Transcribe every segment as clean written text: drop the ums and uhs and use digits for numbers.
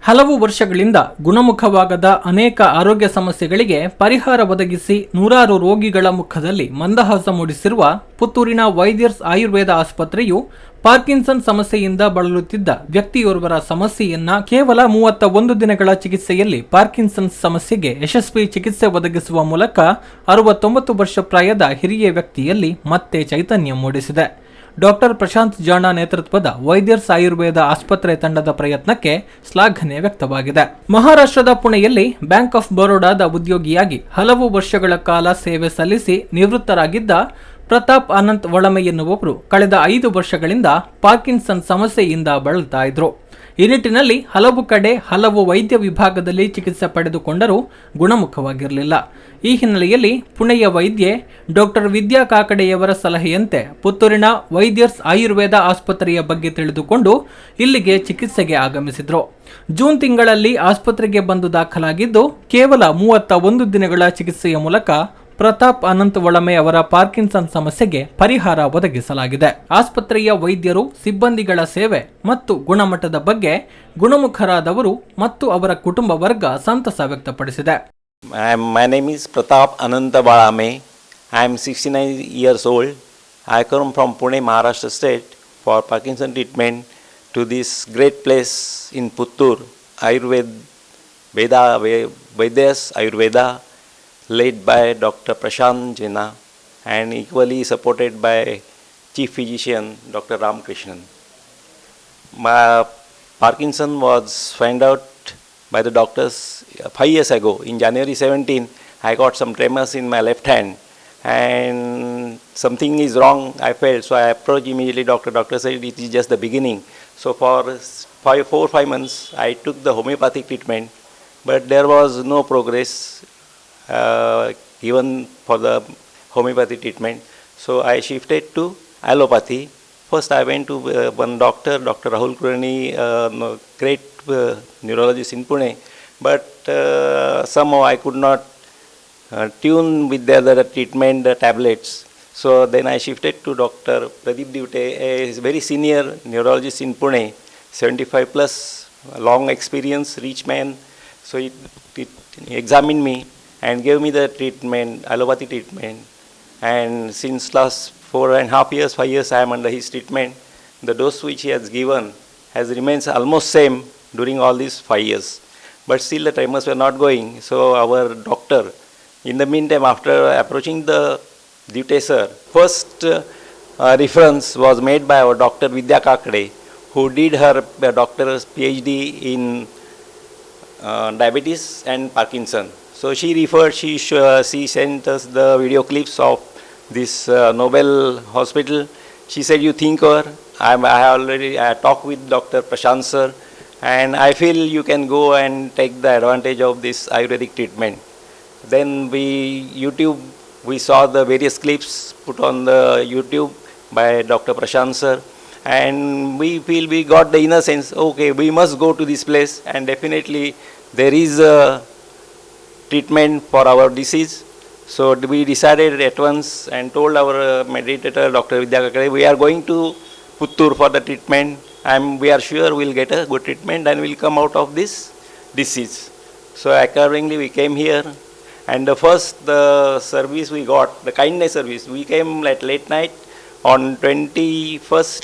ಹಲವು ವರ್ಷಗಳಿಂದ ಗುಣಮುಖವಾಗದ ಅನೇಕ ಆರೋಗ್ಯ ಸಮಸ್ಯೆಗಳಿಗೆ ಪರಿಹಾರ ಒದಗಿಸಿ ನೂರಾರು ರೋಗಿಗಳ ಮುಖದಲ್ಲಿ ಮಂದಹಾಸ ಮೂಡಿಸಿರುವ ಪುತ್ತೂರಿನ ವೈದ್ಯರ್ಸ್ ಆಯುರ್ವೇದ ಆಸ್ಪತ್ರೆಯು ಪಾರ್ಕಿನ್ಸನ್ ಸಮಸ್ಯೆಯಿಂದ ಬಳಲುತ್ತಿದ್ದ ವ್ಯಕ್ತಿಯೋರ್ವರ ಸಮಸ್ಯೆಯನ್ನ ಕೇವಲ 31 ದಿನಗಳ ಚಿಕಿತ್ಸೆಯಲ್ಲಿ ಪಾರ್ಕಿನ್ಸನ್ ಸಮಸ್ಯೆಗೆ ಯಶಸ್ವಿ ಚಿಕಿತ್ಸೆ ಒದಗಿಸುವ ಮೂಲಕ 69 ವರ್ಷ ಪ್ರಾಯದ ಹಿರಿಯ ವ್ಯಕ್ತಿಯಲ್ಲಿ ಮತ್ತೆ ಚೈತನ್ಯ ಮೂಡಿಸಿದೆ. ಡಾಕ್ಟರ್ ಪ್ರಶಾಂತ್ ಜಾಣ ನೇತೃತ್ವದ ವೈದ್ಯರ್ಸ್ ಆಯುರ್ವೇದ ಆಸ್ಪತ್ರೆ ತಂಡದ ಪ್ರಯತ್ನಕ್ಕೆ ಶ್ಲಾಘನೆ ವ್ಯಕ್ತವಾಗಿದೆ. ಮಹಾರಾಷ್ಟ್ರದ ಪುಣೆಯಲ್ಲಿ ಬ್ಯಾಂಕ್ ಆಫ್ ಬರೋಡಾದ ಉದ್ಯೋಗಿಯಾಗಿ ಹಲವು ವರ್ಷಗಳ ಕಾಲ ಸೇವೆ ಸಲ್ಲಿಸಿ ನಿವೃತ್ತರಾಗಿದ್ದ ಪ್ರತಾಪ್ ಅನಂತ್ ಒಳಮೆ ಎನ್ನುವವರು ಕಳೆದ 5 ವರ್ಷಗಳಿಂದ ಪಾರ್ಕಿನ್ಸನ್ ಸಮಸ್ಯೆಯಿಂದ ಬಳಲ್ತಾ ಇದ್ರು. ಈ ನಿಟ್ಟಿನಲ್ಲಿ ಹಲವು ಕಡೆ ಹಲವು ವೈದ್ಯ ವಿಭಾಗದಲ್ಲಿ ಚಿಕಿತ್ಸೆ ಪಡೆದುಕೊಂಡರೂ ಗುಣಮುಖವಾಗಿರಲಿಲ್ಲ. ಈ ಹಿನ್ನೆಲೆಯಲ್ಲಿ ಪುಣೆಯ ವೈದ್ಯೆ ಡಾಕ್ಟರ್ ವಿದ್ಯಾ ಕಾಕಡೆಯವರ ಸಲಹೆಯಂತೆ ಪುತ್ತೂರಿನ ವೈದ್ಯರ್ಸ್ ಆಯುರ್ವೇದ ಆಸ್ಪತ್ರೆಯ ಬಗ್ಗೆ ತಿಳಿದುಕೊಂಡು ಇಲ್ಲಿಗೆ ಚಿಕಿತ್ಸೆಗೆ ಆಗಮಿಸಿದ್ರು. ಜೂನ್ ತಿಂಗಳಲ್ಲಿ ಆಸ್ಪತ್ರೆಗೆ ಬಂದು ದಾಖಲಾಗಿದ್ದು ಕೇವಲ 31 ದಿನಗಳ ಚಿಕಿತ್ಸೆಯ ಮೂಲಕ ಪ್ರತಾಪ್ ಅನಂತ್ ಒಳಮೆ ಅವರ ಪಾರ್ಕಿನ್ಸನ್ ಸಮಸ್ಯೆಗೆ ಪರಿಹಾರ ಒದಗಿಸಲಾಗಿದೆ. ಆಸ್ಪತ್ರೆಯ ವೈದ್ಯರು, ಸಿಬ್ಬಂದಿಗಳ ಸೇವೆ ಮತ್ತು ಗುಣಮಟ್ಟದ ಬಗ್ಗೆ ಗುಣಮುಖರಾದವರು ಮತ್ತು ಅವರ ಕುಟುಂಬ ವರ್ಗ ಸಂತಸ ವ್ಯಕ್ತಪಡಿಸಿದೆ. My name is Pratap Ananta Balame. I am 69 years old. I come from Pune, Maharashtra state for Parkinson treatment to this great place in Puttur, Vaidyas Ayurveda, led by Dr. Prashant Jina and equally supported by Chief Physician Dr. Ramakrishnan. My Parkinson was found out by the doctors 5 years ago. In January 17, I got some tremors in my left hand and something is wrong, I felt. So I approached immediately doctor. Doctor said it is just the beginning. So for 4-5 months, I took the homeopathic treatment, but there was no progress even for the homeopathy treatment. So I shifted to allopathy. First I went to one doctor, Dr. Rahul Kurani, great neurologist in Pune, but somehow I could not tune with the other treatment tablets. So then I shifted to Dr. Pradeep Divte, a very senior neurologist in Pune, 75 plus, long experience, rich man. So it examined me and gave me the treatment, allopathy treatment. And since last 4.5 years, 5 years, I am under his treatment. The dose which he has given has remained almost same during all these 5 years. But still the tremors were not going. So our doctor, in the meantime, after approaching the Divte sir, first reference was made by our Dr. Vidya Kakade, who did her doctor's PhD in diabetes and Parkinson. So she referred, she sent us the video clips of this Nobel hospital. She said, you think her, I talked with Dr. Prashant sir, and I feel you can go and take the advantage of this Ayurvedic treatment. Then we saw the various clips put on the YouTube by Dr. Prashant sir, and we feel we got the inner sense, okay, we must go to this place, and definitely there is a treatment for our disease. So we decided at once and told our meditator Dr. Vidya Kakade, we are going to Puttur for the treatment, and we are sure we will get a good treatment and we will come out of this disease. So accordingly we came here, and the first service we got, the kindness service, we came at late night on 21st,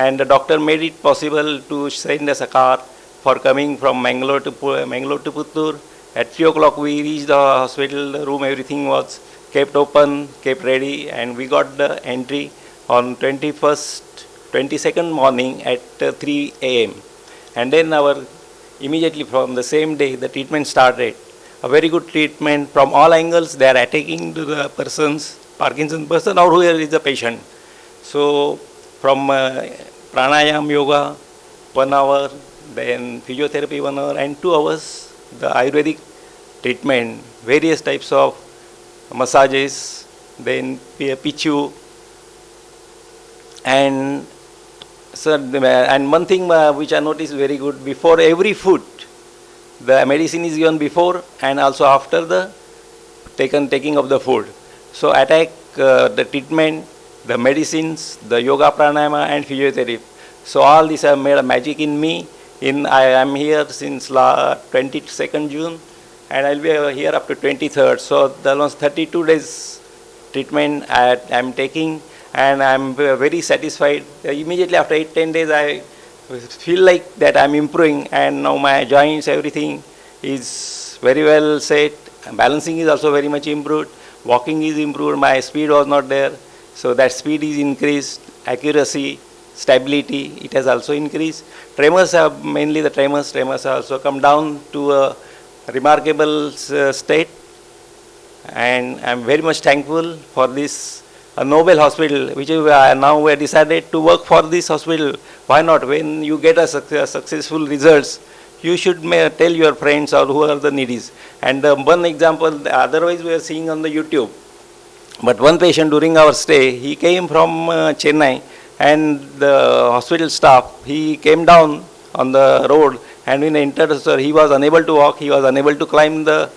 and the doctor made it possible to send us a car for coming from Mangalore to Puttur. At 3 o'clock we reached the hospital, the room, everything was kept open, kept ready, and we got the entry on 22nd morning at 3 a.m. And then immediately from the same day the treatment started. A very good treatment from all angles. They are attacking to the Parkinson person or whoever is the patient. So from pranayam yoga 1 hour, then physiotherapy 1 hour, and 2 hours the Ayurvedic treatment, various types of massages, then pichu, and one thing which I noticed very good, before every food the medicine is given before and also after the taking of the food. So attack the treatment, the medicines, the yoga, pranayama and physiotherapy. So all these have made a magic in me. I am here since 22nd June, and I'll be here up to 23rd. So the almost 32 days treatment I am taking, and I'm very satisfied. Immediately after 8-10 days, I feel like that I'm improving, and now my joints, everything is very well set. Balancing is also very much improved. Walking is improved. My speed was not there, so that speed is increased. Accuracy, stability, it has also increased. Tremors have, mainly the tremors have also come down to a remarkable state, and I'm very much thankful for this Nobel Hospital, which is now we have decided to work for this hospital. Why not? When you get a successful results, you should tell your friends or who are the needies. And one example, otherwise we are seeing on the YouTube. But one patient during our stay, he came from Chennai, and the hospital staff, he came down on the road, and when he entered, sir, he was unable to walk, he was unable to climb the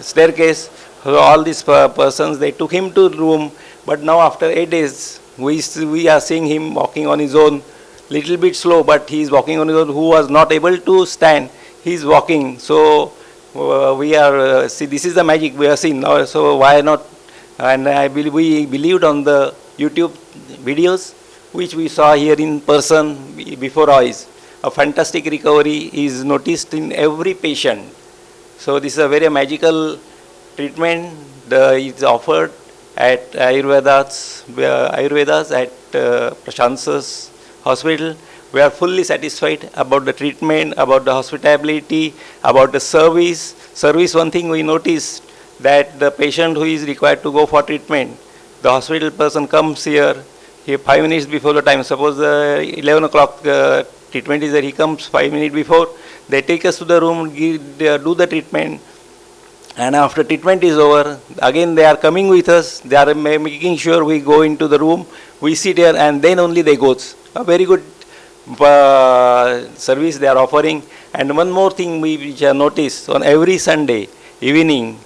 staircase. So all these persons, they took him to room, but now after 8 days, we are seeing him walking on his own, little bit slow, but he is walking on his own. Who was not able to stand, he is walking. So we are, see, this is the magic we are seeing now, so why not? And I believe we believed on the YouTube videos, which we saw here in person before our eyes. A fantastic recovery is noticed in every patient. So this is a very magical treatment. It's offered at Ayurvedas at Prashant Sir's hospital. We are fully satisfied about the treatment, about the hospitality, about the service. Service, one thing we noticed, that the patient who is required to go for treatment, the hospital person comes here 5 minutes before the time. Suppose 11 o'clock treatment is there, he comes 5 minutes before. They take us to the room, do the treatment, and after treatment is over, again they are coming with us. They are making sure we go into the room, we sit here, and then only they go. A very good service they are offering. And one more thing which I noticed, on every Sunday evening,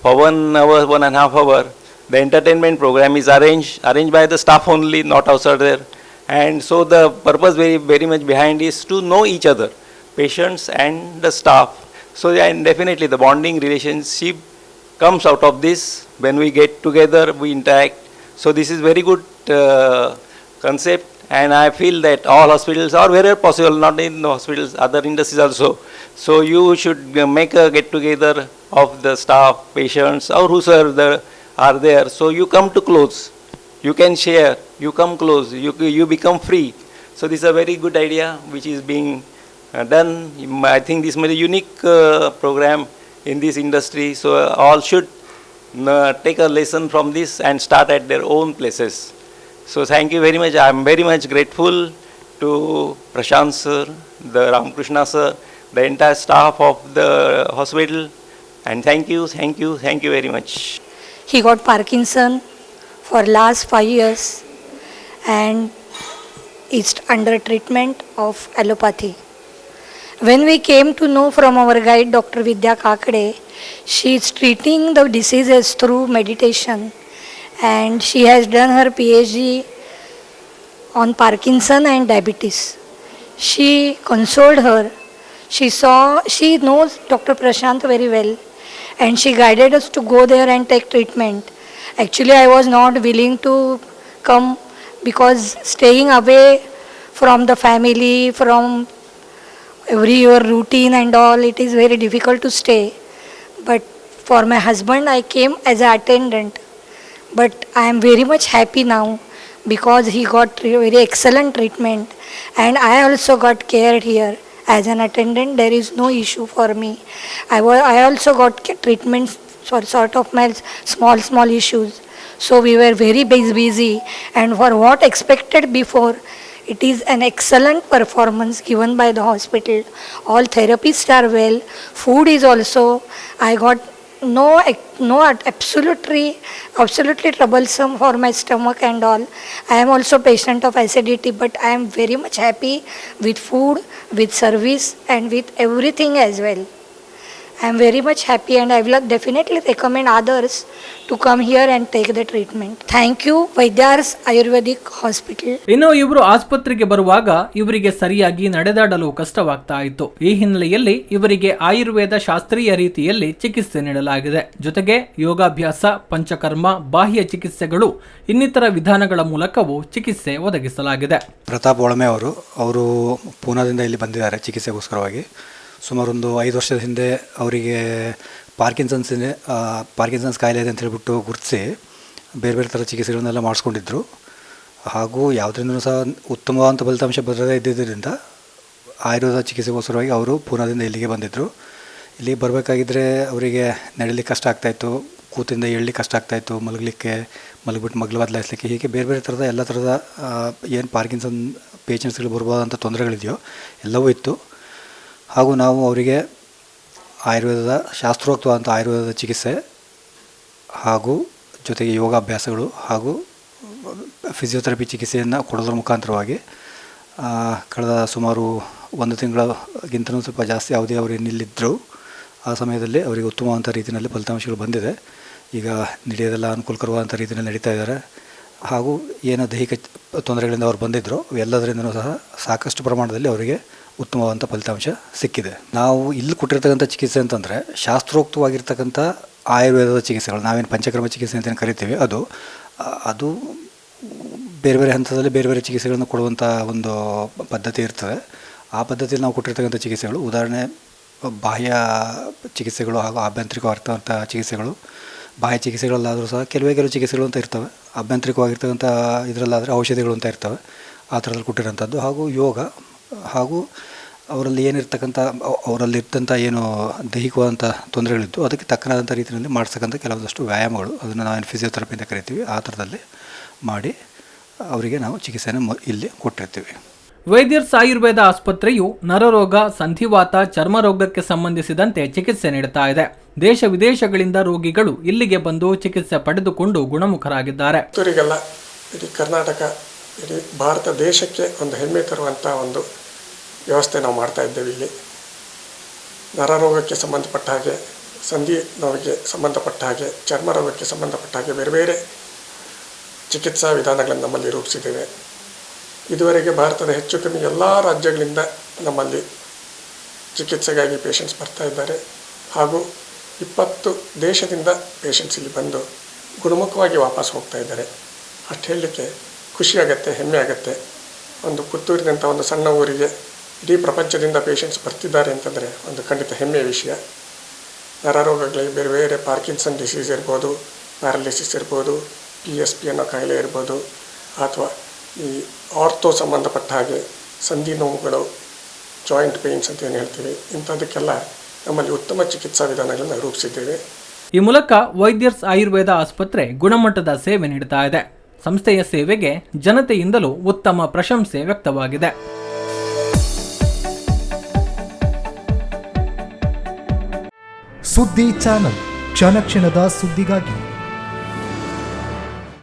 for 1 hour, 1.5 hours, the entertainment program is arranged by the staff only, not outside there. And so the purpose very much behind is to know each other, patients and the staff. So and definitely the bonding relationship comes out of this. When we get together, we interact. So this is very good concept, and I feel that all hospitals, or wherever possible, not in the hospitals, other industries also. So you should make a get together of the staff, patients, or whosoever are there. So you come to close, you can share, you come close, you become free. So this is a very good idea which is being done. I think this is a unique program in this industry. So all should take a lesson from this and start at their own places. So thank you very much. I am very much grateful to Prashant sir, the Ramakrishna sir, the entire staff of the hospital, and thank you very much. He got Parkinson for last 5 years and is under treatment of allopathy. When we came to know from our guide, Dr. Vidya Kakade, she is treating the diseases through meditation, and she has done her PhD on Parkinson and diabetes. She consoled her. She knows Dr. Prashant very well, and she guided us to go there and take treatment. Actually, I was not willing to come because staying away from the family, from every your routine and all, it is very difficult to stay. But for my husband, I came as an attendant. But I am very much happy now because he got very excellent treatment, and I also got cared here. As an attendant, there is no issue for me. I also got treatments for sort of my small issues. So we were very busy, and for what expected before, it is an excellent performance given by the hospital. All therapists are well. Food is also, I got no absolutely troublesome for my stomach and all. I am also patient of acidity, but I am very much happy with food, with service, and with everything as well. I am very much happy and I will definitely recommend others to come here and take the treatment. Thank you, Vaidyars Ayurvedic Hospital. ಇನ್ನು ಇವರು ಆಸ್ಪತ್ರೆಗೆ ಬರುವಾಗ ಇವರಿಗೆ ಸರಿಯಾಗಿ ನಡೆದಾಡಲು ಕಷ್ಟವಾಗ್ತಾ ಇತ್ತು. ಈ ಹಿನ್ನೆಲೆಯಲ್ಲಿ ಇವರಿಗೆ ಆಯುರ್ವೇದ ಶಾಸ್ತ್ರೀಯ ರೀತಿಯಲ್ಲಿ ಚಿಕಿತ್ಸೆ ನೀಡಲಾಗಿದೆ. ಜೊತೆಗೆ ಯೋಗಾಭ್ಯಾಸ, ಪಂಚಕರ್ಮ, ಬಾಹ್ಯ ಚಿಕಿತ್ಸೆಗಳು ಇನ್ನಿತರ ವಿಧಾನಗಳ ಮೂಲಕವೂ ಚಿಕಿತ್ಸೆ ಒದಗಿಸಲಾಗಿದೆ. ಪ್ರತಾಪ್ ಒಳಮೆ ಅವರು ಪೂನಾದಿಂದ ಇಲ್ಲಿ ಬಂದಿದ್ದಾರೆ ಚಿಕಿತ್ಸೆಗೋಸ್ಕರವಾಗಿ. ಸುಮಾರು ಒಂದು 5 ವರ್ಷದ ಹಿಂದೆ ಅವರಿಗೆ ಪಾರ್ಕಿನ್ಸನ್ಸ್ ಕಾಯಿಲೆ ಇದೆ ಅಂತ ಹೇಳ್ಬಿಟ್ಟು ಗುರುತಿಸಿ ಬೇರೆ ಬೇರೆ ಥರ ಚಿಕಿತ್ಸೆಗಳನ್ನೆಲ್ಲ ಮಾಡಿಸ್ಕೊಂಡಿದ್ರು. ಹಾಗೂ ಯಾವುದರಿಂದಲೂ ಸಹ ಉತ್ತಮವಾದಂಥ ಫಲಿತಾಂಶ ಬರದೇ ಇದ್ದಿದ್ದರಿಂದ ಆಯುರ್ವೇದ ಚಿಕಿತ್ಸೆಗೋಸ್ಕರವಾಗಿ ಅವರು ಪೂನಾದಿಂದ ಇಲ್ಲಿಗೆ ಬಂದಿದ್ದರು. ಇಲ್ಲಿಗೆ ಬರಬೇಕಾಗಿದ್ದರೆ ಅವರಿಗೆ ನಡೀಲಿಕ್ಕೆ ಕಷ್ಟ ಆಗ್ತಾಯಿತ್ತು, ಕೂತಿಂದ ಏಳಲಿಕ್ಕೆ ಕಷ್ಟ ಆಗ್ತಾಯಿತ್ತು, ಮಲಗಿಬಿಟ್ಟು ಮಗ್ಲು ಬದಲಾಯಿಸಲಿಕ್ಕೆ, ಹೀಗೆ ಬೇರೆ ಬೇರೆ ಥರದ ಎಲ್ಲ ಥರದ ಏನು ಪಾರ್ಕಿನ್ಸನ್ ಪೇಷಂಟ್ಸ್ಗಳು ಬರ್ಬೋದಂಥ ತೊಂದರೆಗಳಿದೆಯೋ ಎಲ್ಲವೂ ಇತ್ತು. ಹಾಗೂ ನಾವು ಅವರಿಗೆ ಆಯುರ್ವೇದದ ಶಾಸ್ತ್ರೋಕ್ತವಾದಂಥ ಆಯುರ್ವೇದದ ಚಿಕಿತ್ಸೆ ಹಾಗೂ ಜೊತೆಗೆ ಯೋಗಾಭ್ಯಾಸಗಳು ಹಾಗೂ ಫಿಸಿಯೋಥೆರಪಿ ಚಿಕಿತ್ಸೆಯನ್ನು ಕೊಡೋದ್ರ ಮುಖಾಂತರವಾಗಿ ಕಳೆದ ಸುಮಾರು 1 ತಿಂಗಳಿಗಿಂತಲೂ ಸ್ವಲ್ಪ ಜಾಸ್ತಿ ಅವಧಿ ಅವರು ಇನ್ನಿಲ್ಲಿದ್ದರು. ಆ ಸಮಯದಲ್ಲಿ ಅವರಿಗೆ ಉತ್ತಮವಾದಂಥ ರೀತಿಯಲ್ಲಿ ಫಲಿತಾಂಶಗಳು ಬಂದಿದೆ. ಈಗ ನಡೆಯೋದೆಲ್ಲ ಅನುಕೂಲಕರವಾದಂಥ ರೀತಿಯಲ್ಲಿ ನಡೀತಾ ಇದ್ದಾರೆ. ಹಾಗೂ ಏನು ದೈಹಿಕ ತೊಂದರೆಗಳಿಂದ ಅವರು ಬಂದಿದ್ದರು ಎಲ್ಲದರಿಂದಲೂ ಸಹ ಸಾಕಷ್ಟು ಪ್ರಮಾಣದಲ್ಲಿ ಅವರಿಗೆ ಉತ್ತಮವಾದಂಥ ಫಲಿತಾಂಶ ಸಿಕ್ಕಿದೆ. ನಾವು ಇಲ್ಲಿ ಕೊಟ್ಟಿರ್ತಕ್ಕಂಥ ಚಿಕಿತ್ಸೆ ಅಂತಂದರೆ ಶಾಸ್ತ್ರೋಕ್ತವಾಗಿರ್ತಕ್ಕಂಥ ಆಯುರ್ವೇದದ ಚಿಕಿತ್ಸೆಗಳು, ನಾವೇನು ಪಂಚಕರ್ಮ ಚಿಕಿತ್ಸೆ ಅಂತೇನು ಕರಿತೀವಿ, ಅದು ಬೇರೆ ಬೇರೆ ಹಂತದಲ್ಲಿ ಬೇರೆ ಬೇರೆ ಚಿಕಿತ್ಸೆಗಳನ್ನು ಕೊಡುವಂಥ ಒಂದು ಪದ್ಧತಿ ಇರ್ತದೆ. ಆ ಪದ್ಧತಿಯಲ್ಲಿ ನಾವು ಕೊಟ್ಟಿರ್ತಕ್ಕಂಥ ಚಿಕಿತ್ಸೆಗಳು ಉದಾಹರಣೆ ಬಾಹ್ಯ ಚಿಕಿತ್ಸೆಗಳು ಹಾಗೂ ಆಭ್ಯಂತರಿಕವಾಗಿರ್ತಕ್ಕಂಥ ಚಿಕಿತ್ಸೆಗಳು. ಬಾಹ್ಯ ಚಿಕಿತ್ಸೆಗಳಲ್ಲಾದರೂ ಸಹ ಕೆಲವೇ ಚಿಕಿತ್ಸೆಗಳು ಅಂತ ಇರ್ತವೆ. ಆಭ್ಯಂತರಿಕವಾಗಿರ್ತಕ್ಕಂಥ ಇದರಲ್ಲಾದರೆ ಔಷಧಿಗಳು ಅಂತ ಇರ್ತವೆ. ಆ ಥರದಲ್ಲಿ ಕೊಟ್ಟಿರೋಂಥದ್ದು ಹಾಗೂ ಯೋಗ ಹಾಗೂ ಅವರಲ್ಲಿರ್ತಂಥ ಏನು ದೈಹಿಕವಾದಂಥ ತೊಂದರೆಗಳಿದ್ದು ಅದಕ್ಕೆ ತಕ್ಕನಾದಂಥ ರೀತಿಯಲ್ಲಿ ಮಾಡಿಸ್ತಕ್ಕಂಥ ಕೆಲವೊಂದಷ್ಟು ವ್ಯಾಯಾಮಗಳು, ಅದನ್ನು ನಾವೇನು ಫಿಸಿಯೋಥೆರಪಿ ಅಂತ ಕರಿತೀವಿ, ಆ ಥರದಲ್ಲಿ ಮಾಡಿ ಅವರಿಗೆ ನಾವು ಚಿಕಿತ್ಸೆಯನ್ನು ಇಲ್ಲಿ ಕೊಟ್ಟಿರ್ತೀವಿ. ವೈದ್ಯರ್ಸ್ ಆಯುರ್ವೇದ ಆಸ್ಪತ್ರೆಯು ನರರೋಗ, ಸಂಧಿವಾತ, ಚರ್ಮರೋಗಕ್ಕೆ ಸಂಬಂಧಿಸಿದಂತೆ ಚಿಕಿತ್ಸೆ ನೀಡುತ್ತಾ ಇದೆ. ದೇಶ ವಿದೇಶಗಳಿಂದ ರೋಗಿಗಳು ಇಲ್ಲಿಗೆ ಬಂದು ಚಿಕಿತ್ಸೆ ಪಡೆದುಕೊಂಡು ಗುಣಮುಖರಾಗಿದ್ದಾರೆ. ಪುತ್ತೂರಿಗೆಲ್ಲ ಇಡೀ ಕರ್ನಾಟಕ, ಇಡೀ ಭಾರತ ದೇಶಕ್ಕೆ ಒಂದು ಹೆಮ್ಮೆ ತರುವಂಥ ಒಂದು ವ್ಯವಸ್ಥೆ ನಾವು ಮಾಡ್ತಾ ಇದ್ದೇವೆ. ಇಲ್ಲಿ ನರರೋಗಕ್ಕೆ ಸಂಬಂಧಪಟ್ಟ ಹಾಗೆ, ಸಂಧಿ ನೋವಿಗೆ ಸಂಬಂಧಪಟ್ಟ ಹಾಗೆ, ಚರ್ಮ ರೋಗಕ್ಕೆ ಸಂಬಂಧಪಟ್ಟ ಹಾಗೆ ಬೇರೆ ಬೇರೆ ಚಿಕಿತ್ಸಾ ವಿಧಾನಗಳನ್ನು ನಮ್ಮಲ್ಲಿ ರೂಪಿಸಿದ್ದೇವೆ. ಇದುವರೆಗೆ ಭಾರತದ ಹೆಚ್ಚು ಕಮ್ಮಿ ಎಲ್ಲ ರಾಜ್ಯಗಳಿಂದ ನಮ್ಮಲ್ಲಿ ಚಿಕಿತ್ಸೆಗಾಗಿ ಪೇಷಂಟ್ಸ್ ಬರ್ತಾ ಇದ್ದಾರೆ. ಹಾಗೂ 20 ದೇಶದಿಂದ ಪೇಷಂಟ್ಸ್ ಇಲ್ಲಿ ಬಂದು ಗುಣಮುಖವಾಗಿ ವಾಪಸ್ ಹೋಗ್ತಾ ಇದ್ದಾರೆ. ಅಷ್ಟು ಹೇಳಲಿಕ್ಕೆ ಖುಷಿಯಾಗತ್ತೆ, ಹೆಮ್ಮೆ ಆಗುತ್ತೆ. ಒಂದು ಪುತ್ತೂರಿನಂಥ ಒಂದು ಸಣ್ಣ ಊರಿಗೆ ಇಡೀ ಪ್ರಪಂಚದಿಂದ ಪೇಷಂಟ್ಸ್ ಬರ್ತಿದ್ದಾರೆ ಅಂತಂದರೆ ಒಂದು ಖಂಡಿತ ಹೆಮ್ಮೆಯ ವಿಷಯ. ನರರೋಗಗಳಿಗೆ ಬೇರೆ ಬೇರೆ ಪಾರ್ಕಿನ್ಸನ್ ಡಿಸೀಸ್ ಇರ್ಬೋದು, ಪ್ಯಾರಲಿಸಿಸ್ ಇರ್ಬೋದು, PSP ಅನ್ನೋ ಕಾಯಿಲೆ ಇರ್ಬೋದು, ಅಥವಾ ಈ ಆರ್ಥೋ ಸಂಬಂಧಪಟ್ಟ ಹಾಗೆ ಸಂಧಿ ನೋವುಗಳು, ಜಾಯಿಂಟ್ ಪೇಯ್ನ್ಸ್ ಅಂತ ಏನು ಹೇಳ್ತೀವಿ, ಇಂಥದಕ್ಕೆಲ್ಲ ನಮ್ಮಲ್ಲಿ ಉತ್ತಮ ಚಿಕಿತ್ಸಾ ವಿಧಾನಗಳನ್ನು ರೂಪಿಸಿದ್ದೇವೆ. ಈ ಮೂಲಕ ವೈದ್ಯರ್ಸ್ ಆಯುರ್ವೇದ ಆಸ್ಪತ್ರೆ ಗುಣಮಟ್ಟದ ಸೇವೆ ನೀಡುತ್ತಾ ಇದೆ. ಸಂಸ್ಥೆಯ ಸೇವೆಗೆ ಜನತೆಯಿಂದಲೂ ಉತ್ತಮ ಪ್ರಶಂಸೆ ವ್ಯಕ್ತವಾಗಿದೆ. ಸುದ್ದಿ ಚಾನಲ್, ಕ್ಷಣ ಕ್ಷಣದ ಸುದ್ದಿಗಾಗಿ.